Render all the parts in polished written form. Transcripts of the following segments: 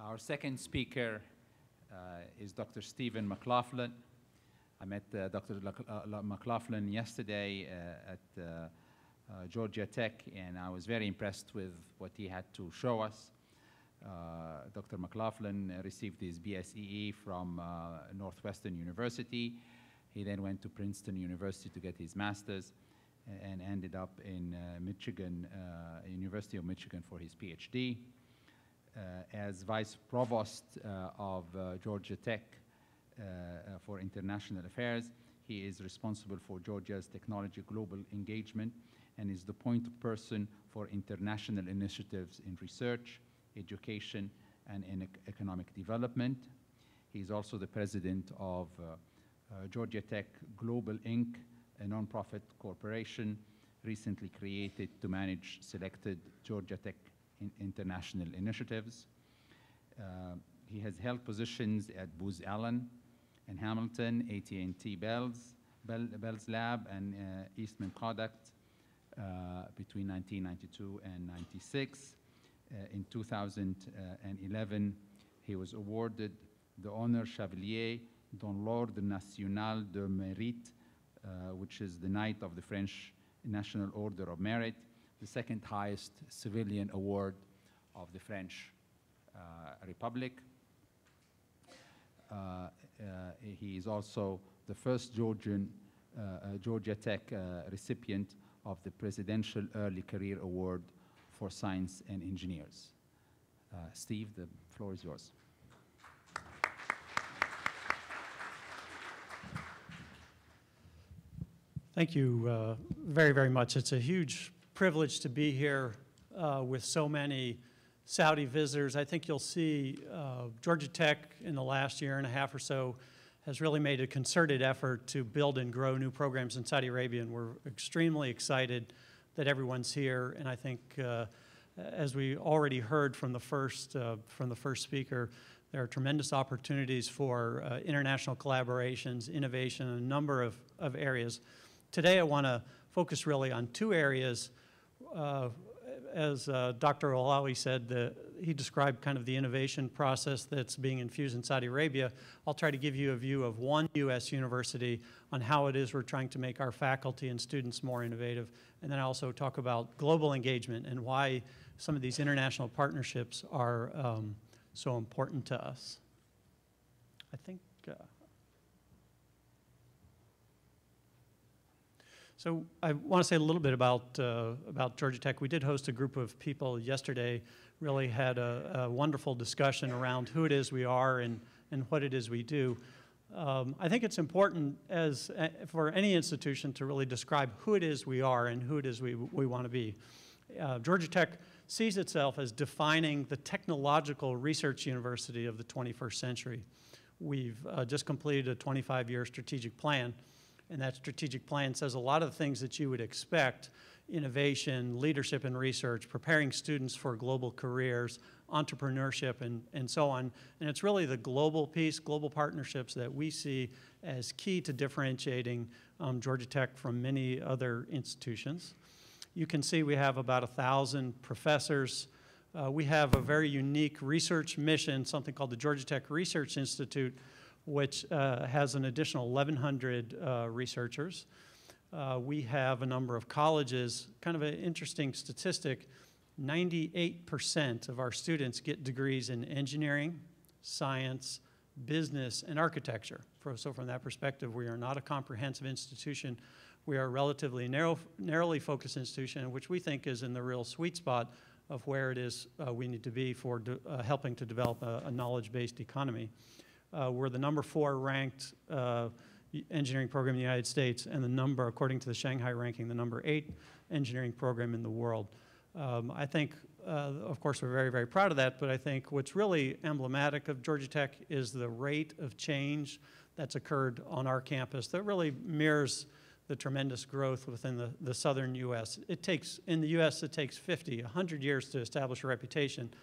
Our second speaker is Dr. Stephen McLaughlin. I met Dr. McLaughlin yesterday at Georgia Tech, and I was very impressed with what he had to show us. Dr. McLaughlin received his BSEE from Northwestern University. He then went to Princeton University to get his master's and ended up in University of Michigan for his PhD. As Vice Provost of Georgia Tech for International Affairs, he is responsible for Georgia's technology global engagement and is the point person for international initiatives in research, education, and in economic development. He is also the president of Georgia Tech Global Inc., a nonprofit corporation recently created to manage selected Georgia Tech international initiatives. He has held positions at Booz Allen and Hamilton, AT&T Bell's Lab, and Eastman Kodak between 1992 and 96. In 2011, he was awarded the Honor Chevalier d'un l'Ordre National de Mérite, which is the Knight of the French National Order of Merit, the second highest civilian award of the French Republic. He is also the first Georgia Tech recipient of the Presidential Early Career Award for Science and Engineers. Steve, the floor is yours. Thank you very, very much. It's a huge privilege to be here with so many Saudi visitors. I think you'll see Georgia Tech in the last year and a half or so has really made a concerted effort to build and grow new programs in Saudi Arabia, and we're extremely excited that everyone's here. And I think, as we already heard from the first speaker, there are tremendous opportunities for international collaborations, innovation, in a number of areas. Today, I want to focus really on two areas. As Dr. Alawi said, he described kind of the innovation process that's being infused in Saudi Arabia. I'll try to give you a view of one U.S. university on how it is we're trying to make our faculty and students more innovative. And then I also talk about global engagement and why some of these international partnerships are so important to us. I think... So I want to say a little bit about Georgia Tech. We did host a group of people yesterday, really had a wonderful discussion around who it is we are and what it is we do. I think it's important for any institution to really describe who it is we are and who it is we want to be. Georgia Tech sees itself as defining the technological research university of the 21st century. We've just completed a 25-year strategic plan. And that strategic plan says a lot of the things that you would expect: innovation, leadership and research, preparing students for global careers, entrepreneurship, and so on. And it's really the global piece, global partnerships, that we see as key to differentiating Georgia Tech from many other institutions. You can see we have about 1,000 professors. We have a very unique research mission, something called the Georgia Tech Research Institute, which has an additional 1,100 researchers. We have a number of colleges. Kind of an interesting statistic, 98% of our students get degrees in engineering, science, business, and architecture. So from that perspective, we are not a comprehensive institution. We are a relatively narrowly focused institution, which we think is in the real sweet spot of where it is we need to be for helping to develop a knowledge-based economy. We're the #4 ranked engineering program in the United States, and according to the Shanghai ranking, the #8 engineering program in the world. I think, of course, we're very, very proud of that, but I think what's really emblematic of Georgia Tech is the rate of change that's occurred on our campus that really mirrors the tremendous growth within the southern U.S. In the U.S., it takes 50, 100 years to establish a reputation.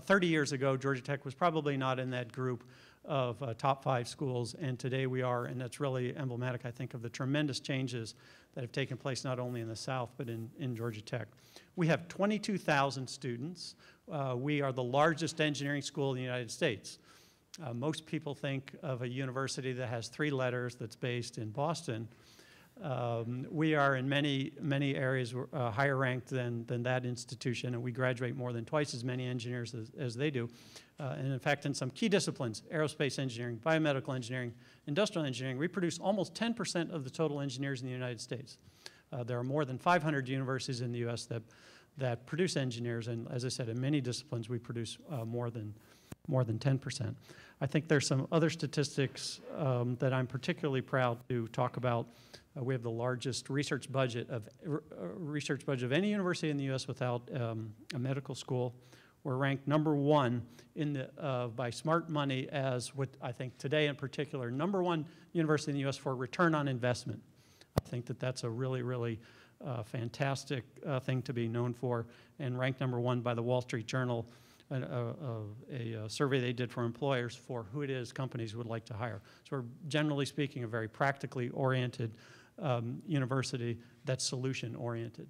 30 years ago, Georgia Tech was probably not in that group. of top 5 schools, and today we are, and that's really emblematic, I think, of the tremendous changes that have taken place not only in the South, but in Georgia Tech. We have 22,000 students. We are the largest engineering school in the United States. Most people think of a university that has 3 letters that's based in Boston. We are in many areas higher ranked than that institution, and we graduate more than twice as many engineers as they do. And in fact, in some key disciplines, aerospace engineering, biomedical engineering, industrial engineering, we produce almost 10% of the total engineers in the United States. There are more than 500 universities in the U.S. that produce engineers, and as I said, in many disciplines, we produce more than 10%. I think there's some other statistics that I'm particularly proud to talk about. We have the largest research budget of any university in the U.S. without a medical school. We're ranked #1 by Smart Money as what I think today in particular, #1 university in the U.S. for return on investment. I think that that's a really fantastic thing to be known for, and ranked #1 by the Wall Street Journal, a survey they did for employers for who it is companies would like to hire. So we're, generally speaking, a very practically oriented university that's solution oriented.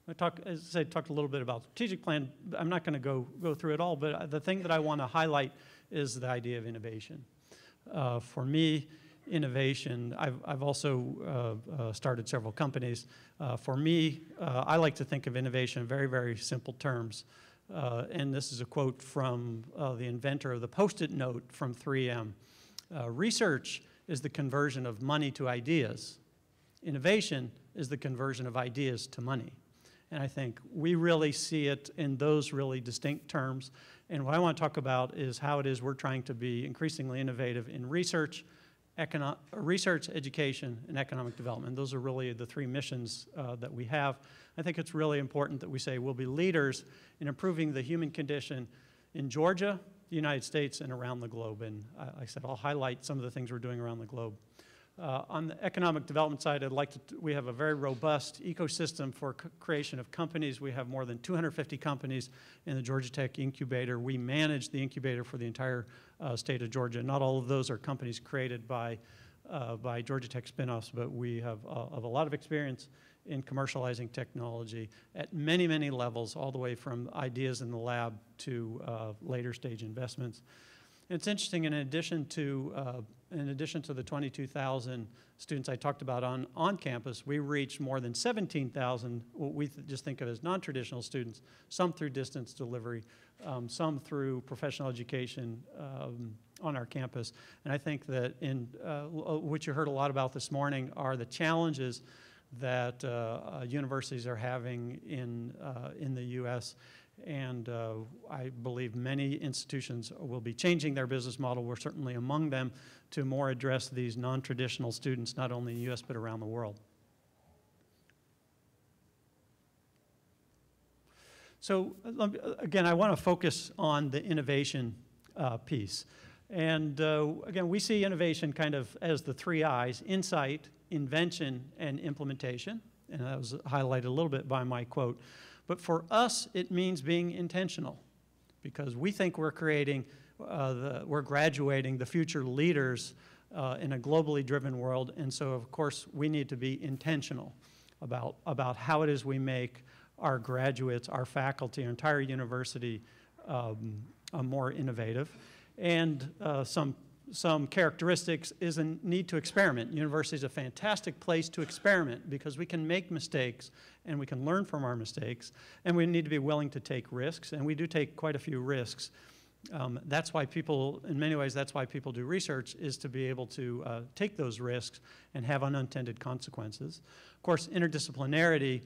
As I said, talked a little bit about the strategic plan. I'm not going to go through it all, but the thing that I want to highlight is the idea of innovation. For me, innovation, I've also started several companies. For me, I like to think of innovation in very simple terms. And this is a quote from the inventor of the Post-it note from 3M. Research is the conversion of money to ideas. Innovation is the conversion of ideas to money. And I think we really see it in those really distinct terms. And what I want to talk about is how it is we're trying to be increasingly innovative in research, education, and economic development. Those are really the 3 missions that we have. I think it's really important that we say we'll be leaders in improving the human condition in Georgia, the United States, and around the globe. And like I said, I'll highlight some of the things we're doing around the globe. On the economic development side, we have a very robust ecosystem for creation of companies. We have more than 250 companies in the Georgia Tech incubator. We manage the incubator for the entire state of Georgia. Not all of those are companies created by Georgia Tech spinoffs, but we have a lot of experience in commercializing technology at many levels, all the way from ideas in the lab to later stage investments. And it's interesting, in addition to the 22,000 students I talked about on campus, we reach more than 17,000, what we just think of as non-traditional students, some through distance delivery, some through professional education on our campus. And I think that what you heard a lot about this morning are the challenges that universities are having in the U.S., and I believe many institutions will be changing their business model. We're certainly among them to more address these non-traditional students, not only in the U.S. but around the world. So again, I want to focus on the innovation piece. And again, we see innovation kind of as the 3 I's: insight, invention, and implementation. And that was highlighted a little bit by my quote. But for us, it means being intentional, because we think we're creating, we're graduating the future leaders in a globally driven world. And so, of course, we need to be intentional about how it is we make our graduates, our faculty, our entire university more innovative. And some characteristics is a need to experiment. University is a fantastic place to experiment because we can make mistakes and we can learn from our mistakes, and we need to be willing to take risks, and we do take quite a few risks. That's why people, in many ways, that's why people do research, is to be able to take those risks and have unintended consequences. Of course, interdisciplinarity,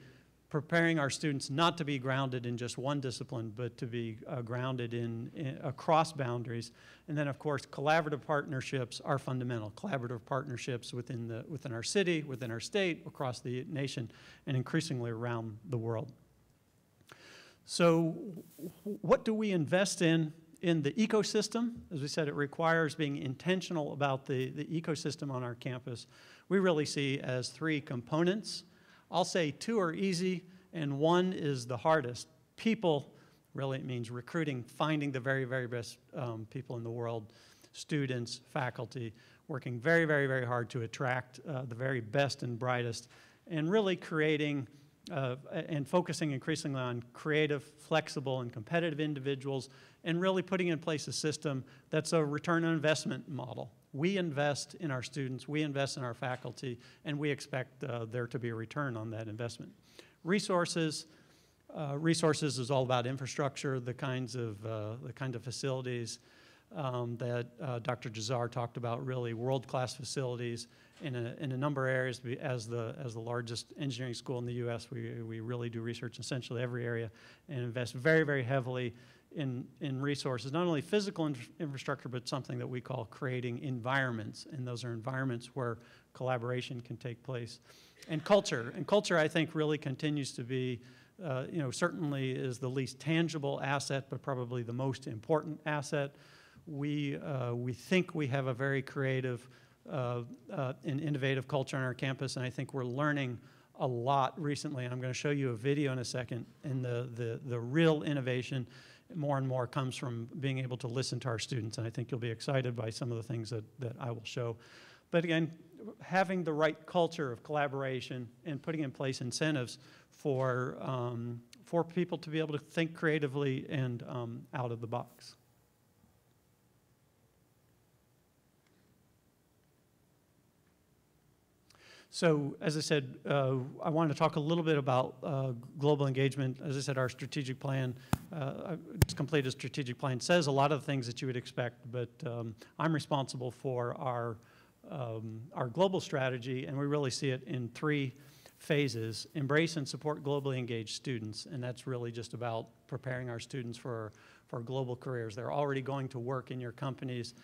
preparing our students not to be grounded in just one discipline, but to be grounded in across boundaries. And then, of course, collaborative partnerships are fundamental. Collaborative partnerships within our city, within our state, across the nation, and increasingly around the world. So what do we invest in the ecosystem? As we said, it requires being intentional about the ecosystem on our campus. We really see as 3 components. I'll say 2 are easy, and 1 is the hardest. People, really it means recruiting, finding the very best people in the world. students, faculty, working very, very, very hard to attract the very best and brightest, and really creating and focusing increasingly on creative, flexible, and competitive individuals, and really putting in place a system that's a return on investment model. We invest in our students, we invest in our faculty, and we expect there to be a return on that investment. Resources. Resources is all about infrastructure, the kind of facilities that Dr. Jazar talked about, really world-class facilities in a number of areas. As the largest engineering school in the U.S., we really do research in essentially every area and invest very, very heavily in resources, not only physical infrastructure, but something that we call creating environments, and those are environments where collaboration can take place. And culture, I think, really continues to be, certainly is the least tangible asset, but probably the most important asset. We think we have a very creative and innovative culture on our campus, and I think we're learning a lot recently. And I'm going to show you a video in a second, and the real innovation more and more comes from being able to listen to our students, and I think you'll be excited by some of the things that I will show. But again, having the right culture of collaboration and putting in place incentives for people to be able to think creatively and out of the box. So, as I said, I wanted to talk a little bit about global engagement. As I said, our strategic plan, just completed a strategic plan, says a lot of the things that you would expect, but I'm responsible for our global strategy, and we really see it in 3 phases. Embrace and support globally engaged students, and that's really just about preparing our students for global careers. They're already going to work in your companies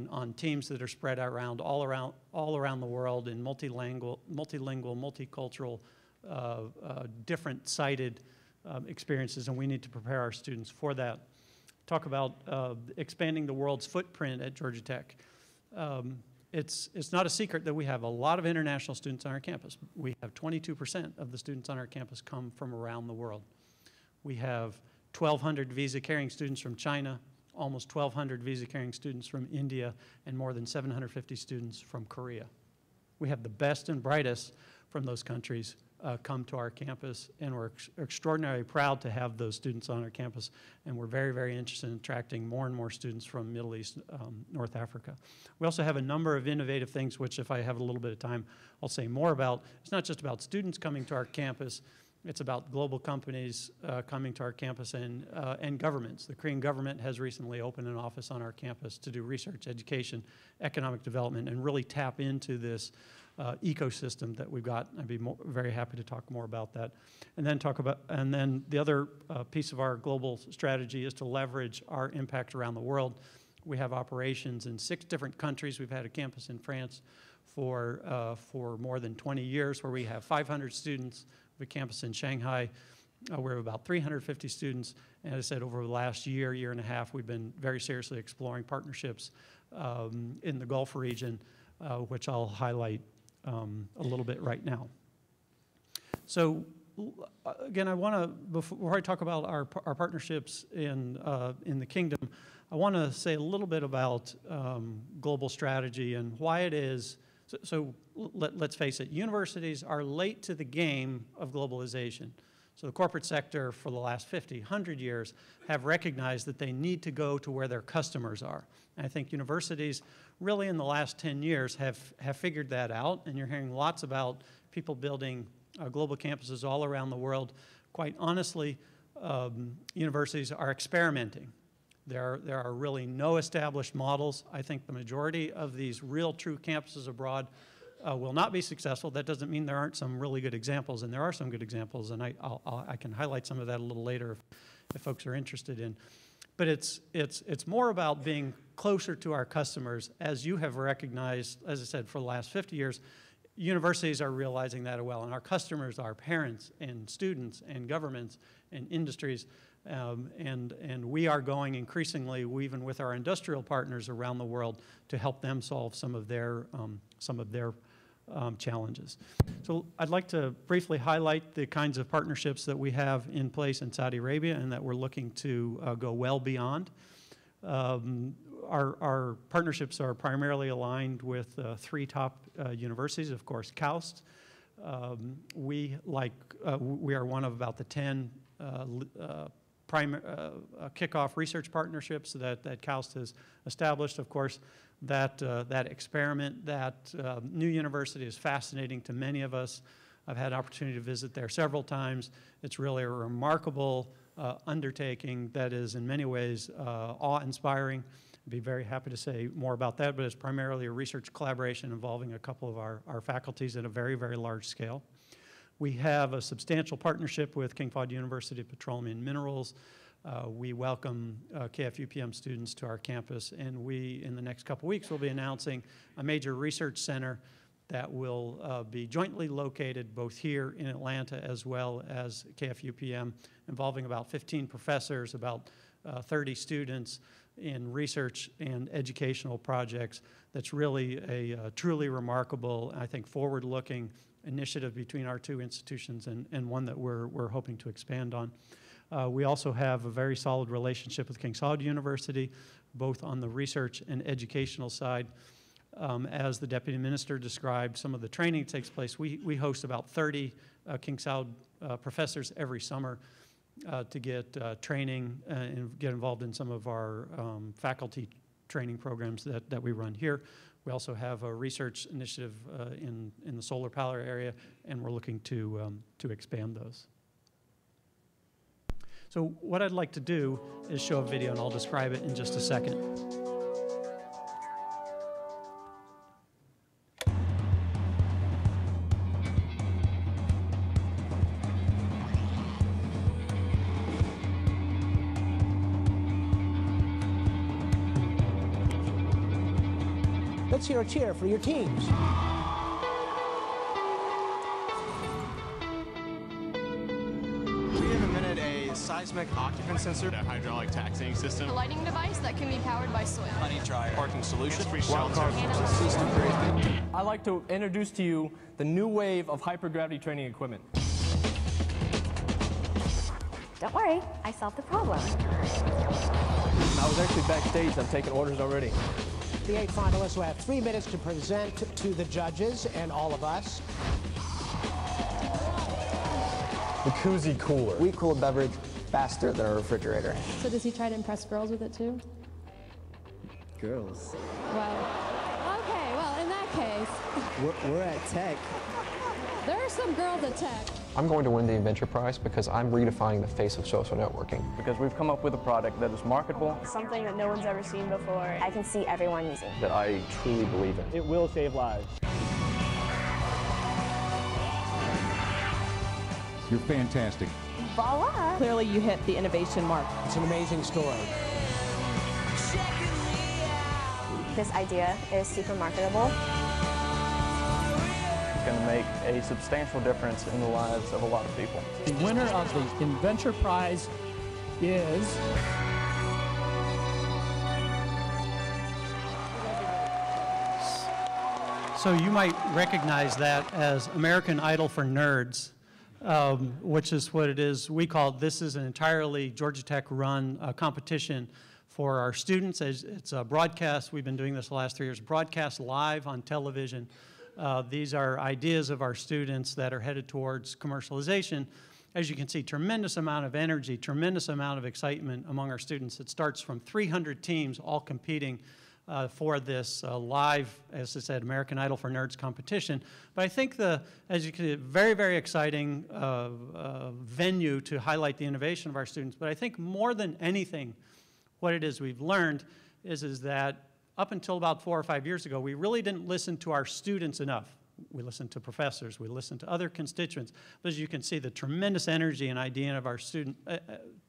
on teams that are spread around all around the world in multilingual, multicultural, different-sided experiences, and we need to prepare our students for that. Talk about expanding the world's footprint at Georgia Tech. It's not a secret that we have a lot of international students on our campus. We have 22% of the students on our campus come from around the world. We have 1,200 visa-carrying students from China, almost 1,200 visa-carrying students from India, and more than 750 students from Korea. We have the best and brightest from those countries come to our campus, and we're extraordinarily proud to have those students on our campus, and we're very, very interested in attracting more and more students from Middle East, North Africa. We also have a number of innovative things, which if I have a little bit of time, I'll say more about. It's not just about students coming to our campus, it's about global companies coming to our campus and governments. The Korean government has recently opened an office on our campus to do research, education, economic development, and really tap into this ecosystem that we've got. I'd be very happy to talk more about that. And then the other piece of our global strategy is to leverage our impact around the world. We have operations in 6 different countries. We've had a campus in France for more than 20 years, where we have 500 students. We have a campus in Shanghai. We have about 350 students. And as I said, over the last year and a half, we've been very seriously exploring partnerships in the Gulf region, which I'll highlight a little bit right now. So again, I want to, before I talk about our partnerships in the kingdom, I want to say a little bit about global strategy and why it is. So let's face it, universities are late to the game of globalization. So the corporate sector for the last 50, 100 years have recognized that they need to go to where their customers are. And I think universities really in the last 10 years have figured that out, and you're hearing lots about people building global campuses all around the world. Quite honestly, universities are experimenting. There are really no established models. I think the majority of these real true campuses abroad will not be successful. That doesn't mean there aren't some really good examples, and there are some good examples, and I can highlight some of that a little later if folks are interested in. But it's more about being closer to our customers. As you have recognized, as I said, for the last 50 years, universities are realizing that as well, and our customers are parents and students and governments and industries. And we are going increasingly, even with our industrial partners around the world, to help them solve some of their challenges. So I'd like to briefly highlight the kinds of partnerships that we have in place in Saudi Arabia and that we're looking to go well beyond. Our partnerships are primarily aligned with 3 top universities, of course, KAUST. We are one of about the 10 kickoff research partnerships that KAUST has established. Of course, that experiment, that new university is fascinating to many of us. I've had an opportunity to visit there several times. It's really a remarkable undertaking that is in many ways awe-inspiring. I'd be very happy to say more about that, but it's primarily a research collaboration involving a couple of our faculties at a very, very large scale. We have a substantial partnership with King Fahd University of Petroleum and Minerals. We welcome KFUPM students to our campus, and we, in the next couple weeks, will be announcing a major research center that will be jointly located both here in Atlanta as well as KFUPM, involving about 15 professors, about 30 students in research and educational projects. That's really a truly remarkable, I think, forward-looking initiative between our 2 institutions, and one that we're hoping to expand on. We also have a very solid relationship with King Saud University, both on the research and educational side. As the Deputy Minister described, some of the training takes place. We host about 30 King Saud professors every summer to get training and get involved in some of our faculty training programs that we run here. We also have a research initiative in the solar power area, and we're looking to expand those. So what I'd like to do is show a video, and I'll describe it in just a second. Let's hear a cheer for your teams. We have invented a seismic occupant sensor, a hydraulic taxiing system, A lighting device that can be powered by soil. honey dryer, parking solution, free Wild shelter. card. I'd like to introduce to you the new wave of hypergravity training equipment. Don't worry, I solved the problem. I was actually backstage. I'm taking orders already. The 8 finalists will have 3 minutes to present to the judges and all of us. The koozie cooler. We cool a beverage faster than a refrigerator. So does he try to impress girls with it too? Girls. Well, okay, well, in that case, We're at Tech. there are some girls at Tech. I'm going to win the Inventor Prize because I'm redefining the face of social networking. Because we've come up with a product that is marketable, Something that no one's ever seen before. I can see everyone using. That I truly believe in. it will save lives. You're fantastic. Voila! Clearly you hit the innovation mark. It's an amazing story. This idea is super marketable. It's going to make a substantial difference in the lives of a lot of people. The winner of the Inventor Prize is... So you might recognize that as American Idol for Nerds, which is what it is. We call it, this is an entirely Georgia Tech run competition for our students. It's a broadcast. We've been doing this the last 3 years, broadcast live on television. These are ideas of our students that are headed towards commercialization. As you can see, tremendous amount of energy, tremendous amount of excitement among our students. It starts from 300 teams all competing for this live, as I said, American Idol for Nerds competition. But I think as you can see, very, very exciting venue to highlight the innovation of our students. But I think more than anything, what it is we've learned is that up until about 4 or 5 years ago, we really didn't listen to our students enough. We listened to professors, we listened to other constituents. But as you can see, the tremendous energy and idea of our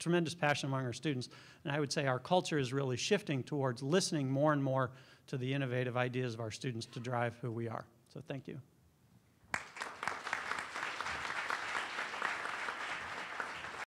tremendous passion among our students. And I would say our culture is really shifting towards listening more and more to the innovative ideas of our students to drive who we are. So thank you.